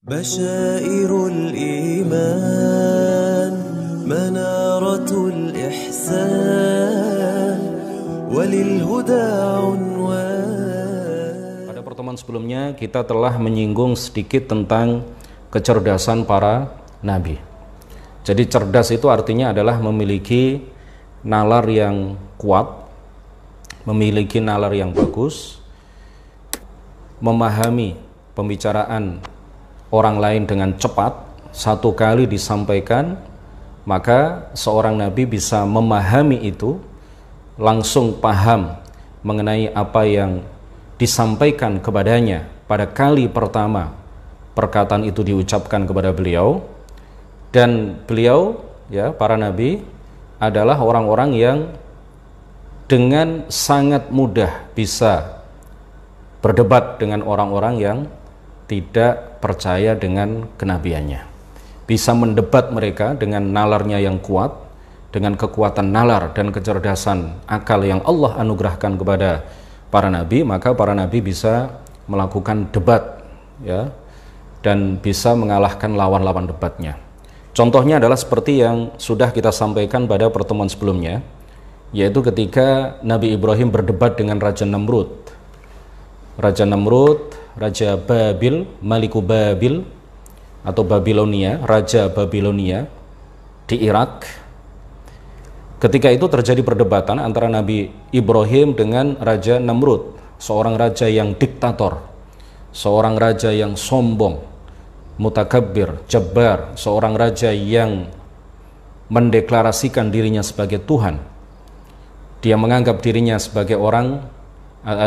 بشائر الإيمان منارة الإحسان وللهدى عنوان. Pada pertemuan sebelumnya kita telah menyinggung sedikit tentang kecerdasan para nabi. Jadi cerdas itu artinya adalah memiliki nalar yang kuat, memiliki nalar yang bagus, memahami pembicaraan orang lain dengan cepat, satu kali disampaikan, maka seorang nabi bisa memahami itu, langsung paham mengenai apa yang disampaikan kepadanya pada kali pertama perkataan itu diucapkan kepada beliau. Dan beliau, ya, para nabi adalah orang-orang yang dengan sangat mudah bisa berdebat dengan orang-orang yang tidak percaya dengan kenabiannya, bisa mendebat mereka dengan nalarnya yang kuat, dengan kekuatan nalar dan kecerdasan akal yang Allah anugerahkan kepada para nabi. Maka para nabi bisa melakukan debat, ya, dan bisa mengalahkan lawan-lawan debatnya. Contohnya adalah seperti yang sudah kita sampaikan pada pertemuan sebelumnya, yaitu ketika Nabi Ibrahim berdebat dengan Raja Namrud. Raja Namrud, Raja Babil, Maliku Babil atau Babilonia, Raja Babilonia di Irak. Ketika itu terjadi perdebatan antara Nabi Ibrahim dengan Raja Namrud, seorang raja yang diktator, seorang raja yang sombong, mutakabbir, jabbar, seorang raja yang mendeklarasikan dirinya sebagai Tuhan. Dia menganggap dirinya sebagai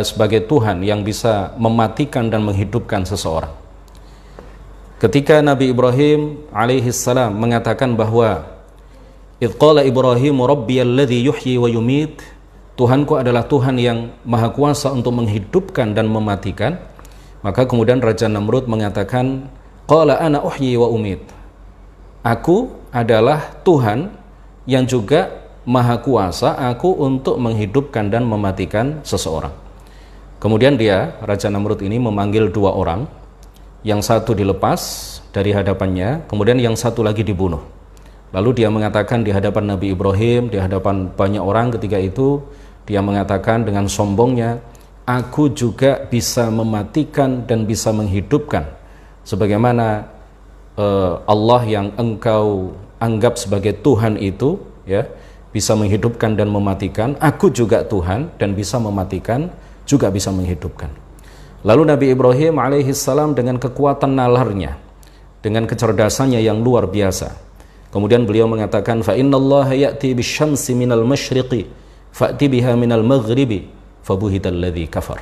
sebagai Tuhan yang bisa mematikan dan menghidupkan seseorang. Ketika Nabi Ibrahim alaihissalam mengatakan bahwa idh qala Ibrahim rabbiyalladzi yuhyi wa yumit, Tuhanku adalah Tuhan yang maha kuasa untuk menghidupkan dan mematikan, maka kemudian Raja Namrud mengatakan qala ana uhyi wa umit, aku adalah Tuhan yang juga maha kuasa, aku untuk menghidupkan dan mematikan seseorang. Kemudian Raja Namrud ini memanggil dua orang, yang satu dilepas dari hadapannya, kemudian yang satu lagi dibunuh. Lalu dia mengatakan di hadapan Nabi Ibrahim, di hadapan banyak orang ketika itu, dia mengatakan dengan sombongnya, aku juga bisa mematikan dan bisa menghidupkan, sebagaimana Allah yang engkau anggap sebagai Tuhan itu, ya, bisa menghidupkan dan mematikan, aku juga Tuhan dan bisa mematikan, juga bisa menghidupkan. Lalu Nabi Ibrahim alaihissalam dengan kekuatan nalarnya, dengan kecerdasannya yang luar biasa, kemudian beliau mengatakan fa innallaha ya'ti bisyamsi minal masyriqi fa'ti biha minal maghribi fabuhital ladzi kafar.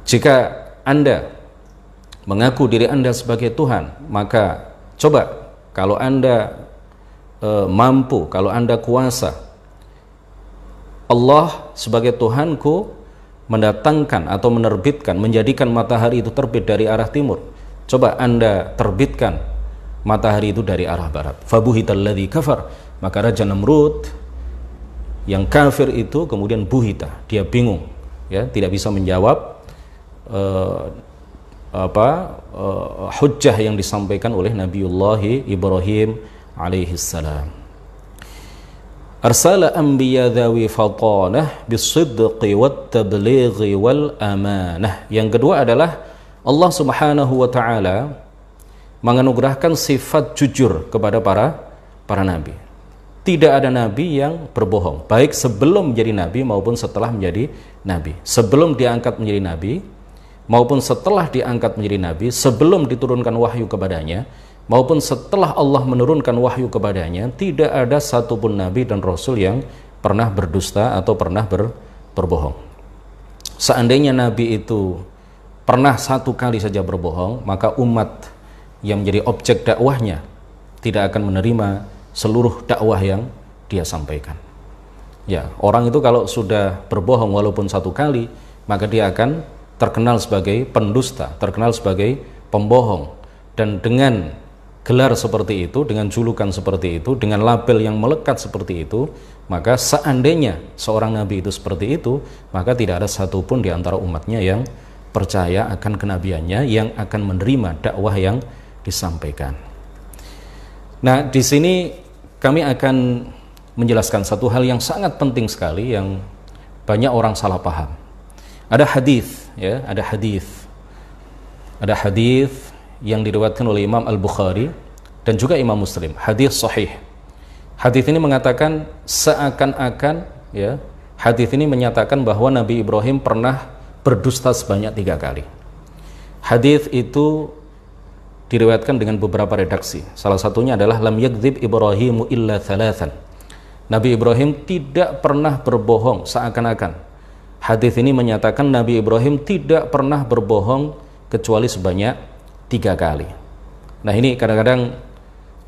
Jika Anda mengaku diri Anda sebagai Tuhan, maka coba kalau Anda mampu, kalau Anda kuasa, Allah sebagai Tuhanku mendatangkan atau menerbitkan, menjadikan matahari itu terbit dari arah timur. Coba Anda terbitkan matahari itu dari arah barat. Fabuhital ladzi kafar. Maka Raja Namrud yang kafir itu kemudian buhita, dia bingung, ya, tidak bisa menjawab hujjah yang disampaikan oleh Nabiullah Ibrahim alaihissalam. Arsala anbiya dhawi fatanah bisidqi wat tablighi wal amanah. Yang kedua adalah Allah Subhanahu wa taala menganugerahkan sifat jujur kepada para nabi. Tidak ada nabi yang berbohong, baik sebelum menjadi nabi maupun setelah menjadi nabi. Sebelum diangkat menjadi nabi maupun setelah diangkat menjadi nabi, sebelum diturunkan wahyu kepadanya maupun setelah Allah menurunkan wahyu kepadanya, tidak ada satupun nabi dan rasul yang pernah berdusta atau pernah berbohong. Seandainya nabi itu pernah satu kali saja berbohong, maka umat yang menjadi objek dakwahnya tidak akan menerima seluruh dakwah yang dia sampaikan. Ya, orang itu kalau sudah berbohong walaupun satu kali, maka dia akan terkenal sebagai pendusta, terkenal sebagai pembohong. Dan dengan gelar seperti itu, dengan julukan seperti itu, dengan label yang melekat seperti itu, maka seandainya seorang nabi itu seperti itu, maka tidak ada satupun di antara umatnya yang percaya akan kenabiannya, yang akan menerima dakwah yang disampaikan. Nah, di sini kami akan menjelaskan satu hal yang sangat penting sekali yang banyak orang salah paham. Ada hadis, ya, ada hadis yang diriwayatkan oleh Imam Al-Bukhari dan juga Imam Muslim, hadis sahih. Hadis ini mengatakan seakan-akan, ya, hadis ini menyatakan bahwa Nabi Ibrahim pernah berdusta sebanyak 3 kali. Hadis itu diriwayatkan dengan beberapa redaksi. Salah satunya adalah lam yakdzib Ibrahimu illa thalathan. Nabi Ibrahim tidak pernah berbohong, seakan-akan. Hadis ini menyatakan Nabi Ibrahim tidak pernah berbohong kecuali sebanyak 3 kali. Nah, ini kadang-kadang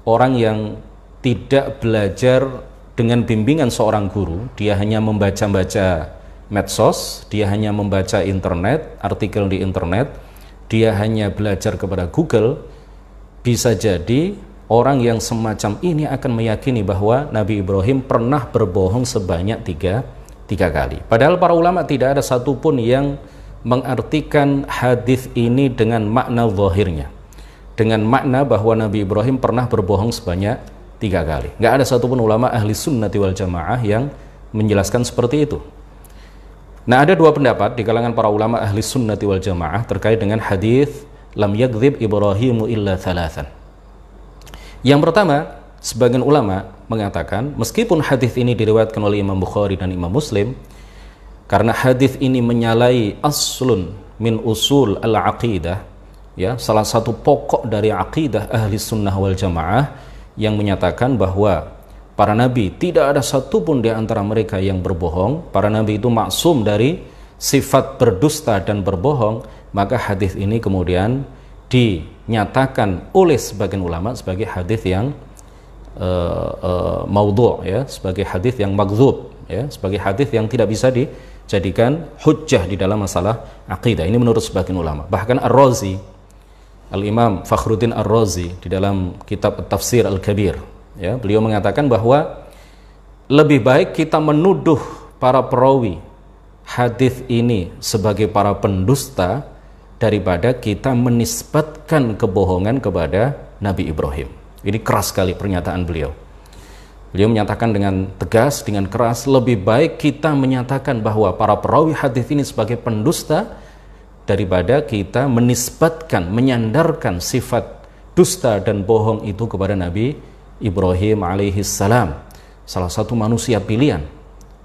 orang yang tidak belajar dengan bimbingan seorang guru, dia hanya membaca-baca medsos, dia hanya membaca internet, artikel di internet, dia hanya belajar kepada Google. Bisa jadi orang yang semacam ini akan meyakini bahwa Nabi Ibrahim pernah berbohong sebanyak tiga kali. Padahal para ulama tidak ada satupun yang mengartikan hadis ini dengan makna zahirnya, dengan makna bahwa Nabi Ibrahim pernah berbohong sebanyak 3 kali. Nggak ada satupun ulama ahli sunnati wal jamaah yang menjelaskan seperti itu. Nah, ada 2 pendapat di kalangan para ulama ahli sunnati wal jamaah terkait dengan hadis lam yakdzib Ibrahimu illa thalathan. Yang pertama, sebagian ulama mengatakan meskipun hadis ini diriwayatkan oleh Imam Bukhari dan Imam Muslim, karena hadis ini menyalahi aslun min usul al-aqidah, ya, salah satu pokok dari aqidah ahli sunnah wal jamaah yang menyatakan bahwa para nabi tidak ada satupun di antara mereka yang berbohong, para nabi itu maksum dari sifat berdusta dan berbohong, maka hadis ini kemudian dinyatakan oleh sebagian ulama sebagai hadis yang maudhu', ya, sebagai hadis yang magdzub, ya, sebagai hadis yang tidak bisa dijadikan hujjah di dalam masalah aqidah. Ini menurut sebagian ulama. Bahkan Ar-Razi, Al-Imam Fakhruddin Ar-Razi di dalam kitab Tafsir Al-Kabir, ya, beliau mengatakan bahwa lebih baik kita menuduh para perawi hadis ini sebagai para pendusta daripada kita menisbatkan kebohongan kepada Nabi Ibrahim. Ini keras sekali pernyataan beliau. Beliau menyatakan dengan tegas, dengan keras, lebih baik kita menyatakan bahwa para perawi hadis ini sebagai pendusta daripada kita menisbatkan, menyandarkan sifat dusta dan bohong itu kepada Nabi Ibrahim alaihissalam, salah satu manusia pilihan,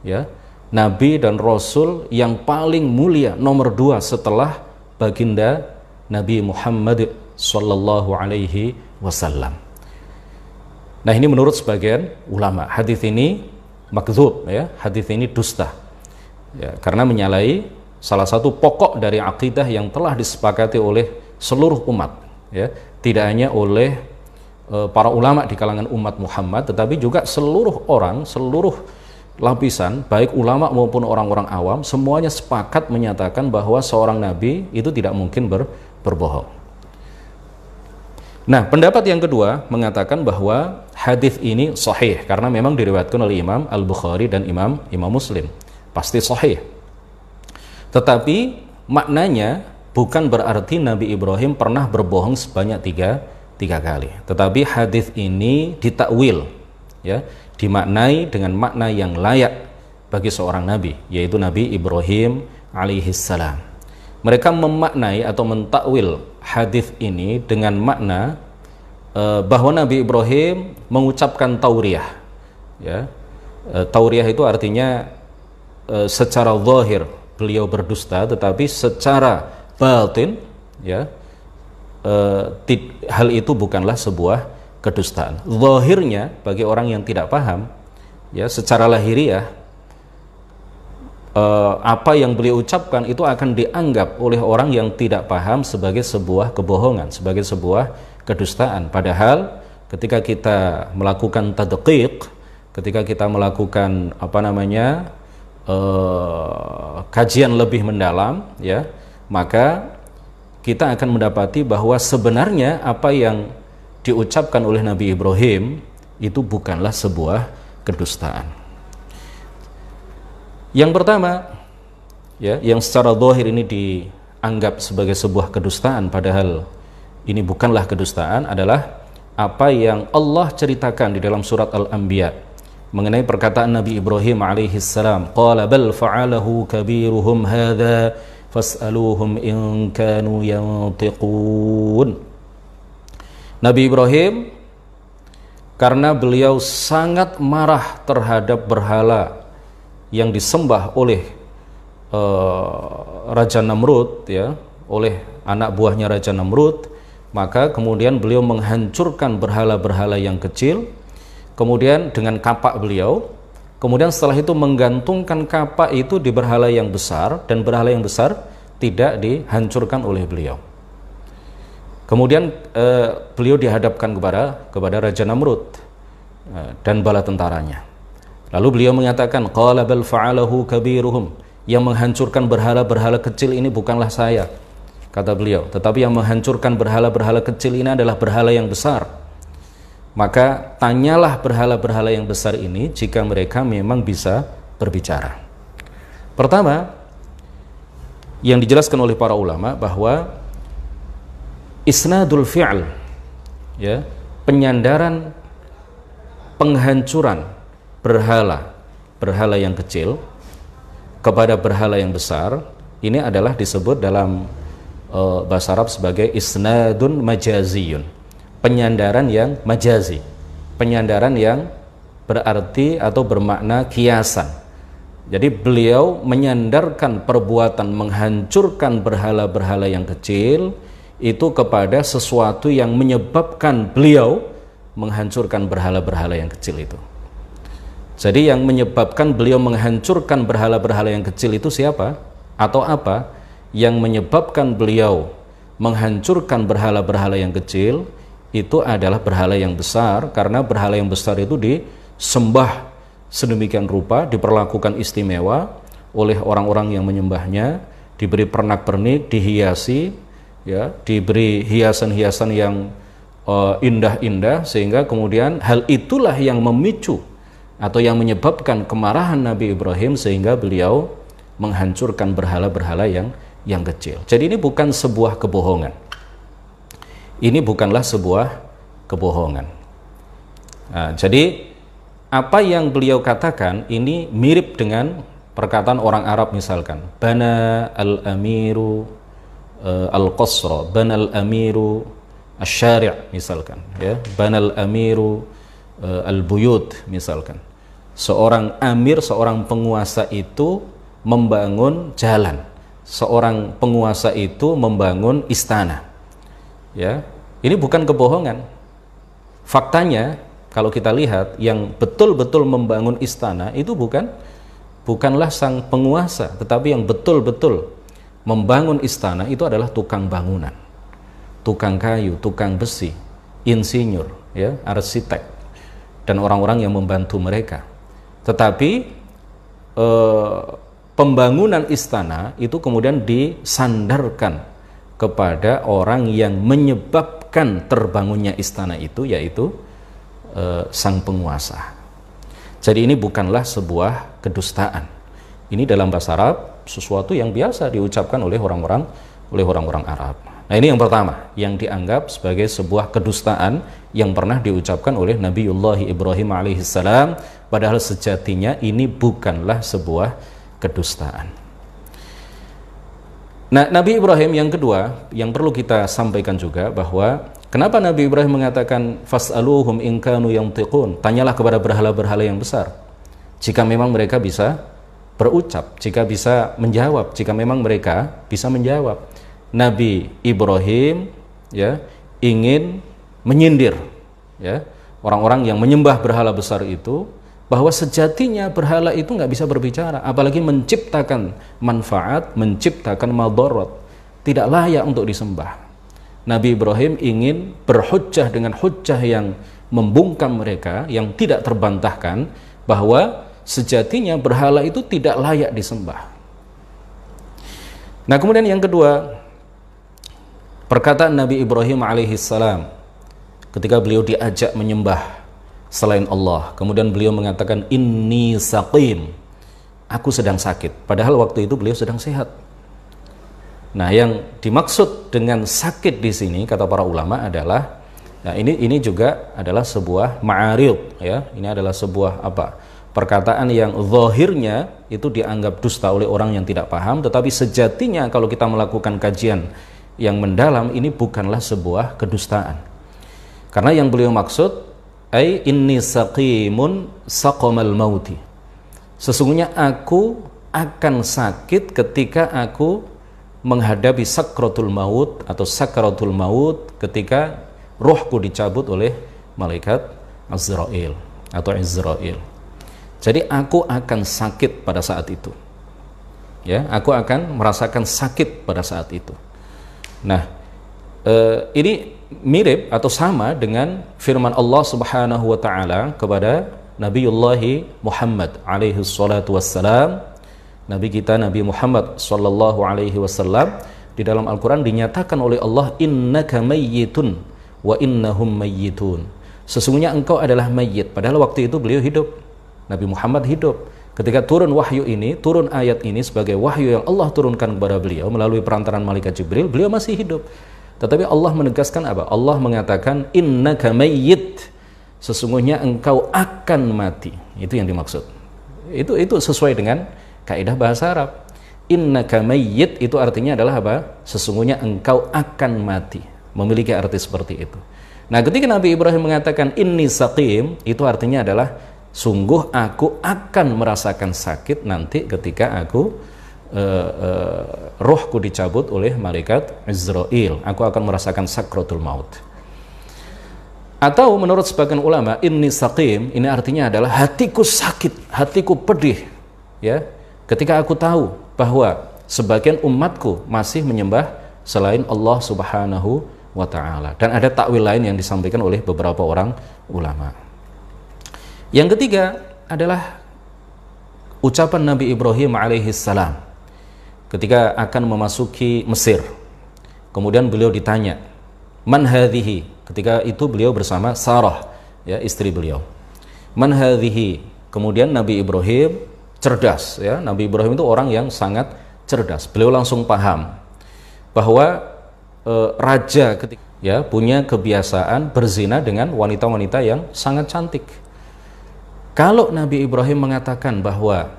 ya, Nabi dan Rasul yang paling mulia, nomor 2 setelah baginda Nabi Muhammad sallallahu alaihi wasallam. Nah, ini menurut sebagian ulama hadis ini makdzub, ya, hadis ini dusta, ya, karena menyalahi salah satu pokok dari akidah yang telah disepakati oleh seluruh umat, ya, tidak hanya oleh para ulama di kalangan umat Muhammad, tetapi juga seluruh orang, seluruh lapisan, baik ulama maupun orang-orang awam, semuanya sepakat menyatakan bahwa seorang nabi itu tidak mungkin berbohong. Nah, pendapat yang kedua mengatakan bahwa hadis ini sahih karena memang diriwayatkan oleh Imam Al-Bukhari dan Imam Muslim, pasti sahih. Tetapi maknanya bukan berarti Nabi Ibrahim pernah berbohong sebanyak tiga kali. Tetapi hadis ini ditakwil, ya, dimaknai dengan makna yang layak bagi seorang nabi, yaitu Nabi Ibrahim alaihissalam. Mereka memaknai atau mentakwil hadis ini dengan makna bahwa Nabi Ibrahim mengucapkan tauriyah, ya. Tauriyah itu artinya secara zahir beliau berdusta, tetapi secara batin, ya, hal itu bukanlah sebuah kedustaan. Zahirnya bagi orang yang tidak paham, ya, secara lahiriah apa yang beliau ucapkan itu akan dianggap oleh orang yang tidak paham sebagai sebuah kebohongan, sebagai sebuah kedustaan. Padahal ketika kita melakukan tadqiq, ketika kita melakukan kajian lebih mendalam, ya, maka kita akan mendapati bahwa sebenarnya apa yang diucapkan oleh Nabi Ibrahim itu bukanlah sebuah kedustaan. Yang pertama, ya, yang secara zahir ini anggap sebagai sebuah kedustaan, padahal ini bukanlah kedustaan, adalah apa yang Allah ceritakan di dalam surat Al-Anbiya mengenai perkataan Nabi Ibrahim alaihissalam, qala bal fa'alahu kabiruhum hadha fas'aluhum in kanu yantiqun. Nabi Ibrahim, karena beliau sangat marah terhadap berhala yang disembah oleh Raja Namrud, ya, oleh anak buahnya Raja Namrud, maka kemudian beliau menghancurkan berhala-berhala yang kecil, kemudian dengan kapak beliau, kemudian setelah itu menggantungkan kapak itu di berhala yang besar, dan berhala yang besar tidak dihancurkan oleh beliau. Kemudian beliau dihadapkan kepada Raja Namrud dan bala tentaranya. Lalu beliau mengatakan, qala bal fa'alahu kabiruhum, yang menghancurkan berhala-berhala kecil ini bukanlah saya, kata beliau, tetapi yang menghancurkan berhala-berhala kecil ini adalah berhala yang besar. Maka tanyalah berhala-berhala yang besar ini jika mereka memang bisa berbicara. Pertama, yang dijelaskan oleh para ulama bahwa isnadul fi'l, ya, penyandaran penghancuran berhala yang kecil kepada berhala yang besar, ini adalah disebut dalam bahasa Arab sebagai isnadun majaziyun, penyandaran yang majazi, penyandaran yang berarti atau bermakna kiasan. Jadi beliau menyandarkan perbuatan menghancurkan berhala-berhala yang kecil itu kepada sesuatu yang menyebabkan beliau menghancurkan berhala-berhala yang kecil itu. Jadi yang menyebabkan beliau menghancurkan berhala-berhala yang kecil itu siapa? Atau apa? Yang menyebabkan beliau menghancurkan berhala-berhala yang kecil itu adalah berhala yang besar, karena berhala yang besar itu disembah sedemikian rupa, diperlakukan istimewa oleh orang-orang yang menyembahnya, diberi pernak-pernik, dihiasi, ya, diberi hiasan-hiasan yang indah-indah, sehingga kemudian hal itulah yang memicu atau yang menyebabkan kemarahan Nabi Ibrahim sehingga beliau menghancurkan berhala-berhala yang kecil. Jadi ini bukan sebuah kebohongan. Ini bukanlah sebuah kebohongan. Nah, jadi apa yang beliau katakan ini mirip dengan perkataan orang Arab, misalkan bana al-amiru al-qasra, bana al-amiru asy-syari', misalkan, ya, bana al-amiru al-buyut, misalkan. Seorang amir, seorang penguasa itu membangun jalan, seorang penguasa itu membangun istana, ya. Ini bukan kebohongan. Faktanya kalau kita lihat, yang betul-betul membangun istana itu bukanlah sang penguasa, tetapi yang betul-betul membangun istana itu adalah tukang bangunan, tukang kayu, tukang besi, insinyur, ya, arsitek, dan orang-orang yang membantu mereka. Tetapi pembangunan istana itu kemudian disandarkan kepada orang yang menyebabkan terbangunnya istana itu, yaitu sang penguasa. Jadi ini bukanlah sebuah kedustaan. Ini dalam bahasa Arab sesuatu yang biasa diucapkan oleh orang-orang Arab. Nah, ini yang pertama yang dianggap sebagai sebuah kedustaan yang pernah diucapkan oleh Nabiullah Ibrahim alaihissalam, padahal sejatinya ini bukanlah sebuah kedustaan. Nah, Nabi Ibrahim yang kedua yang perlu kita sampaikan juga, bahwa kenapa Nabi Ibrahim mengatakan fas'aluhum in kanu yantiqun, tanyalah kepada berhala-berhala yang besar jika memang mereka bisa berucap, jika bisa menjawab, jika memang mereka bisa menjawab. Nabi Ibrahim, ya, ingin menyindir, ya, orang-orang yang menyembah berhala besar itu, bahwa sejatinya berhala itu nggak bisa berbicara, apalagi menciptakan manfaat, menciptakan madarat, tidak layak untuk disembah. Nabi Ibrahim ingin berhujjah dengan hujjah yang membungkam mereka, yang tidak terbantahkan, bahwa sejatinya berhala itu tidak layak disembah. Nah, kemudian yang kedua, perkataan Nabi Ibrahim alaihissalam ketika beliau diajak menyembah selain Allah, kemudian beliau mengatakan inni saqim, aku sedang sakit, padahal waktu itu beliau sedang sehat. Nah, yang dimaksud dengan sakit di sini kata para ulama adalah, nah ini juga adalah sebuah ma'arid, ya. Ini adalah sebuah perkataan yang zahirnya itu dianggap dusta oleh orang yang tidak paham, tetapi sejatinya kalau kita melakukan kajian yang mendalam, ini bukanlah sebuah kedustaan. Karena yang beliau maksud, ai inni saqimun saqamal mauti. Sesungguhnya aku akan sakit ketika aku menghadapi sakratul maut atau sakratul maut, ketika rohku dicabut oleh malaikat Azrail atau Izrail. Jadi aku akan sakit pada saat itu. Ya, aku akan merasakan sakit pada saat itu. Nah, ini mirip atau sama dengan firman Allah Subhanahu wa taala kepada Nabiullah Muhammad alaihi salatu wassalam. Nabi kita Nabi Muhammad sallallahu alaihi wasallam, di dalam Al-Qur'an dinyatakan oleh Allah, innaka mayyitun wa innahum mayyitun. Sesungguhnya engkau adalah mayyit, padahal waktu itu beliau hidup. Nabi Muhammad hidup. Ketika turun wahyu ini, turun ayat ini sebagai wahyu yang Allah turunkan kepada beliau melalui perantaran malaikat Jibril, beliau masih hidup. Tetapi Allah menegaskan apa? Allah mengatakan innaka mayyit. Sesungguhnya engkau akan mati. Itu yang dimaksud. Itu sesuai dengan kaidah bahasa Arab. Innaka mayyit itu artinya adalah apa? Sesungguhnya engkau akan mati. Memiliki arti seperti itu. Nah, ketika Nabi Ibrahim mengatakan inni saqim, itu artinya adalah sungguh aku akan merasakan sakit nanti ketika aku rohku dicabut oleh malaikat Izrail. Aku akan merasakan sakratul maut. Atau menurut sebagian ulama, inni saqim ini artinya adalah hatiku sakit, hatiku pedih, ya. Ketika aku tahu bahwa sebagian umatku masih menyembah selain Allah Subhanahu wa taala. Dan ada takwil lain yang disampaikan oleh beberapa orang ulama. Yang ketiga adalah ucapan Nabi Ibrahim alaihissalam ketika akan memasuki Mesir. Kemudian beliau ditanya, man hadhihi? Ketika itu beliau bersama Sarah, ya, istri beliau. Man hadhihi? Kemudian Nabi Ibrahim cerdas, ya. Nabi Ibrahim itu orang yang sangat cerdas. Beliau langsung paham bahwa raja ketika, ya, punya kebiasaan berzina dengan wanita-wanita yang sangat cantik. Kalau Nabi Ibrahim mengatakan bahwa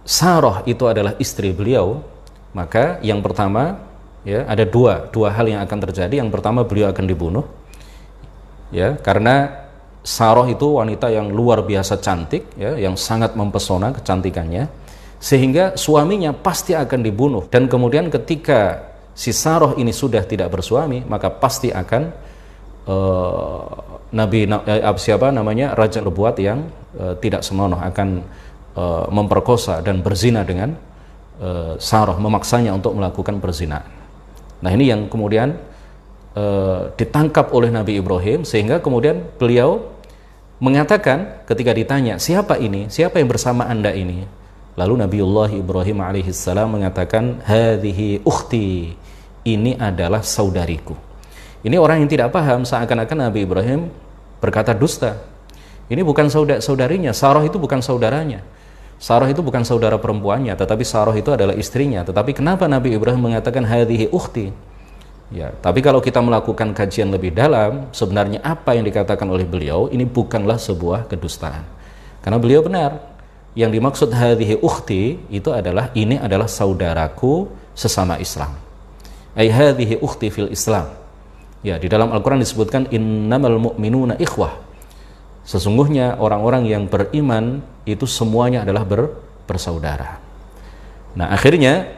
Sarah itu adalah istri beliau, maka yang pertama, ya, ada dua hal yang akan terjadi. Yang pertama, beliau akan dibunuh, ya, karena Sarah itu wanita yang luar biasa cantik, ya, yang sangat mempesona kecantikannya, sehingga suaminya pasti akan dibunuh. Dan kemudian ketika si Sarah ini sudah tidak bersuami, maka pasti akan raja berbuat yang tidak senonoh, akan memperkosa dan berzina dengan Sarah, memaksanya untuk melakukan perzinaan. Nah, ini yang kemudian ditangkap oleh Nabi Ibrahim, sehingga kemudian beliau mengatakan ketika ditanya, siapa ini? Siapa yang bersama Anda ini? Lalu Nabiullah Ibrahim alaihissalam mengatakan, hadhihi ukhti, ini adalah saudariku. Ini orang yang tidak paham, seakan-akan Nabi Ibrahim berkata dusta. Ini bukan saudarinya, Sarah itu bukan saudaranya. Sarah itu bukan saudara perempuannya, tetapi Sarah itu adalah istrinya. Tetapi kenapa Nabi Ibrahim mengatakan hadhihi ukhti? Ya, tapi kalau kita melakukan kajian lebih dalam, sebenarnya apa yang dikatakan oleh beliau ini bukanlah sebuah kedustaan. Karena beliau benar. Yang dimaksud hadhihi ukhti itu adalah ini adalah saudaraku sesama Islam. Ai hadhihi ukhti fil Islam. Ya, di dalam Al-Qur'an disebutkan innamal mu'minuna ikhwah. Sesungguhnya orang-orang yang beriman itu semuanya adalah bersaudara. Nah, akhirnya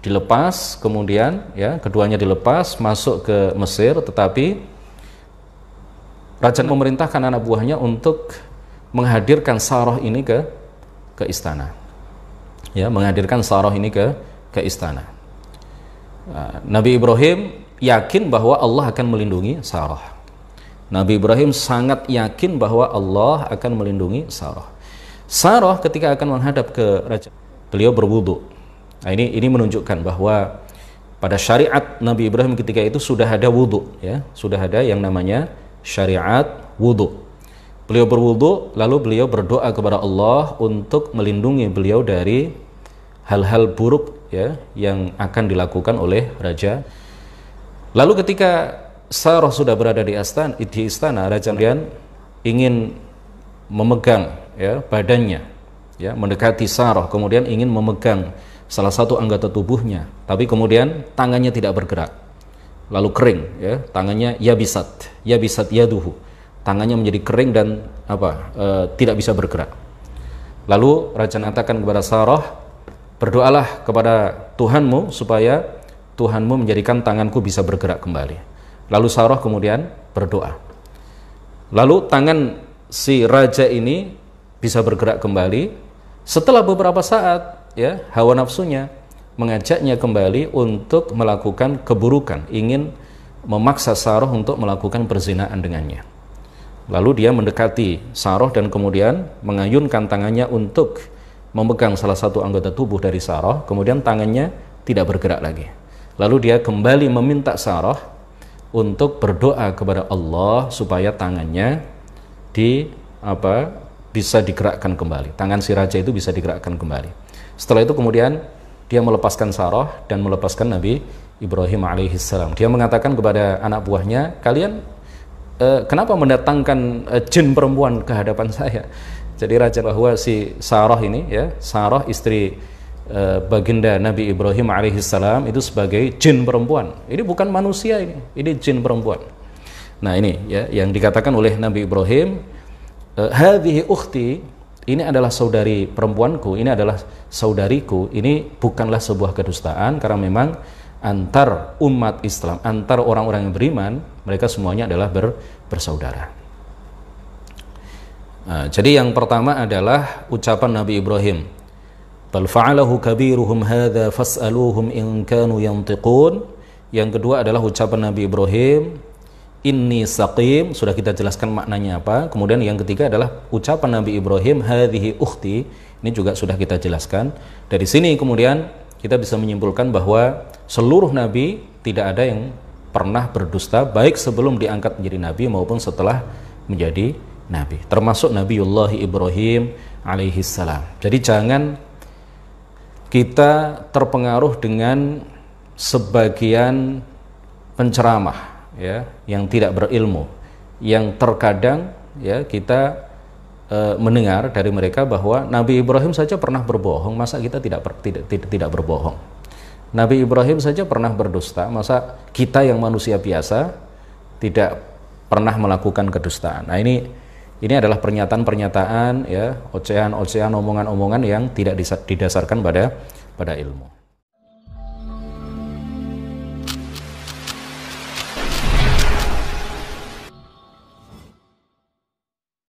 dilepas, kemudian, ya, keduanya dilepas masuk ke Mesir, tetapi raja memerintahkan anak buahnya untuk menghadirkan Sarah ini ke istana. Ya, menghadirkan Sarah ini ke istana. Nah, Nabi Ibrahim yakin bahwa Allah akan melindungi Sarah. Nabi Ibrahim sangat yakin bahwa Allah akan melindungi Sarah. Sarah ketika akan menghadap ke raja, beliau berwudu. Nah, ini menunjukkan bahwa pada syariat Nabi Ibrahim ketika itu sudah ada wudu, ya, sudah ada yang namanya syariat wudu. Beliau berwudu, lalu beliau berdoa kepada Allah untuk melindungi beliau dari hal-hal buruk ya yang akan dilakukan oleh raja. Lalu ketika Sarah sudah berada di istana, raja kemudian ingin memegang ya badannya, ya mendekati Sarah, kemudian ingin memegang salah satu anggota tubuhnya, tapi kemudian tangannya tidak bergerak, lalu kering, ya tangannya yabisat yaduhu, tangannya menjadi kering dan tidak bisa bergerak. Lalu raja mengatakan kepada Sarah, berdoalah kepada Tuhanmu supaya Tuhanmu menjadikan tanganku bisa bergerak kembali. Lalu Sarah kemudian berdoa. Lalu tangan si raja ini bisa bergerak kembali. Setelah beberapa saat, ya hawa nafsunya mengajaknya kembali untuk melakukan keburukan, ingin memaksa Sarah untuk melakukan perzinaan dengannya. Lalu dia mendekati Sarah dan kemudian mengayunkan tangannya untuk memegang salah satu anggota tubuh dari Sarah, kemudian tangannya tidak bergerak lagi. Lalu dia kembali meminta Sarah untuk berdoa kepada Allah supaya tangannya bisa digerakkan kembali. Tangan si raja itu bisa digerakkan kembali. Setelah itu kemudian dia melepaskan Sarah dan melepaskan Nabi Ibrahim alaihissalam. Dia mengatakan kepada anak buahnya, kalian kenapa mendatangkan jin perempuan ke hadapan saya? Jadi raja bahwa si Sarah ini, ya Sarah istri baginda Nabi Ibrahim alaihissalam itu sebagai jin perempuan. Ini bukan manusia, ini jin perempuan. Nah ini ya yang dikatakan oleh Nabi Ibrahim, hadhihi ukhti, ini adalah saudari perempuanku, ini adalah saudariku. Ini bukanlah sebuah kedustaan, karena memang antar umat Islam, antar orang-orang yang beriman, mereka semuanya adalah bersaudara. Nah, jadi yang pertama adalah ucapan Nabi Ibrahim, bal fa'alahu kabiruhum hadza fas'aluhum in kanu yantiqun. Yang kedua adalah ucapan Nabi Ibrahim, inni saqim, sudah kita jelaskan maknanya apa. Kemudian yang ketiga adalah ucapan Nabi Ibrahim, hadhihi ukhti, ini juga sudah kita jelaskan. Dari sini kemudian kita bisa menyimpulkan bahwa seluruh nabi tidak ada yang pernah berdusta, baik sebelum diangkat menjadi nabi maupun setelah menjadi nabi, termasuk Nabiullah Ibrahim alaihissalam. Jadi jangan kita terpengaruh dengan sebagian penceramah ya yang tidak berilmu, yang terkadang ya kita mendengar dari mereka bahwa Nabi Ibrahim saja pernah berbohong, masa kita tidak berbohong? Nabi Ibrahim saja pernah berdusta, masa kita yang manusia biasa tidak pernah melakukan kedustaan? Nah ini adalah pernyataan-pernyataan ya, ocehan-ocehan, omongan-omongan yang tidak didasarkan pada ilmu.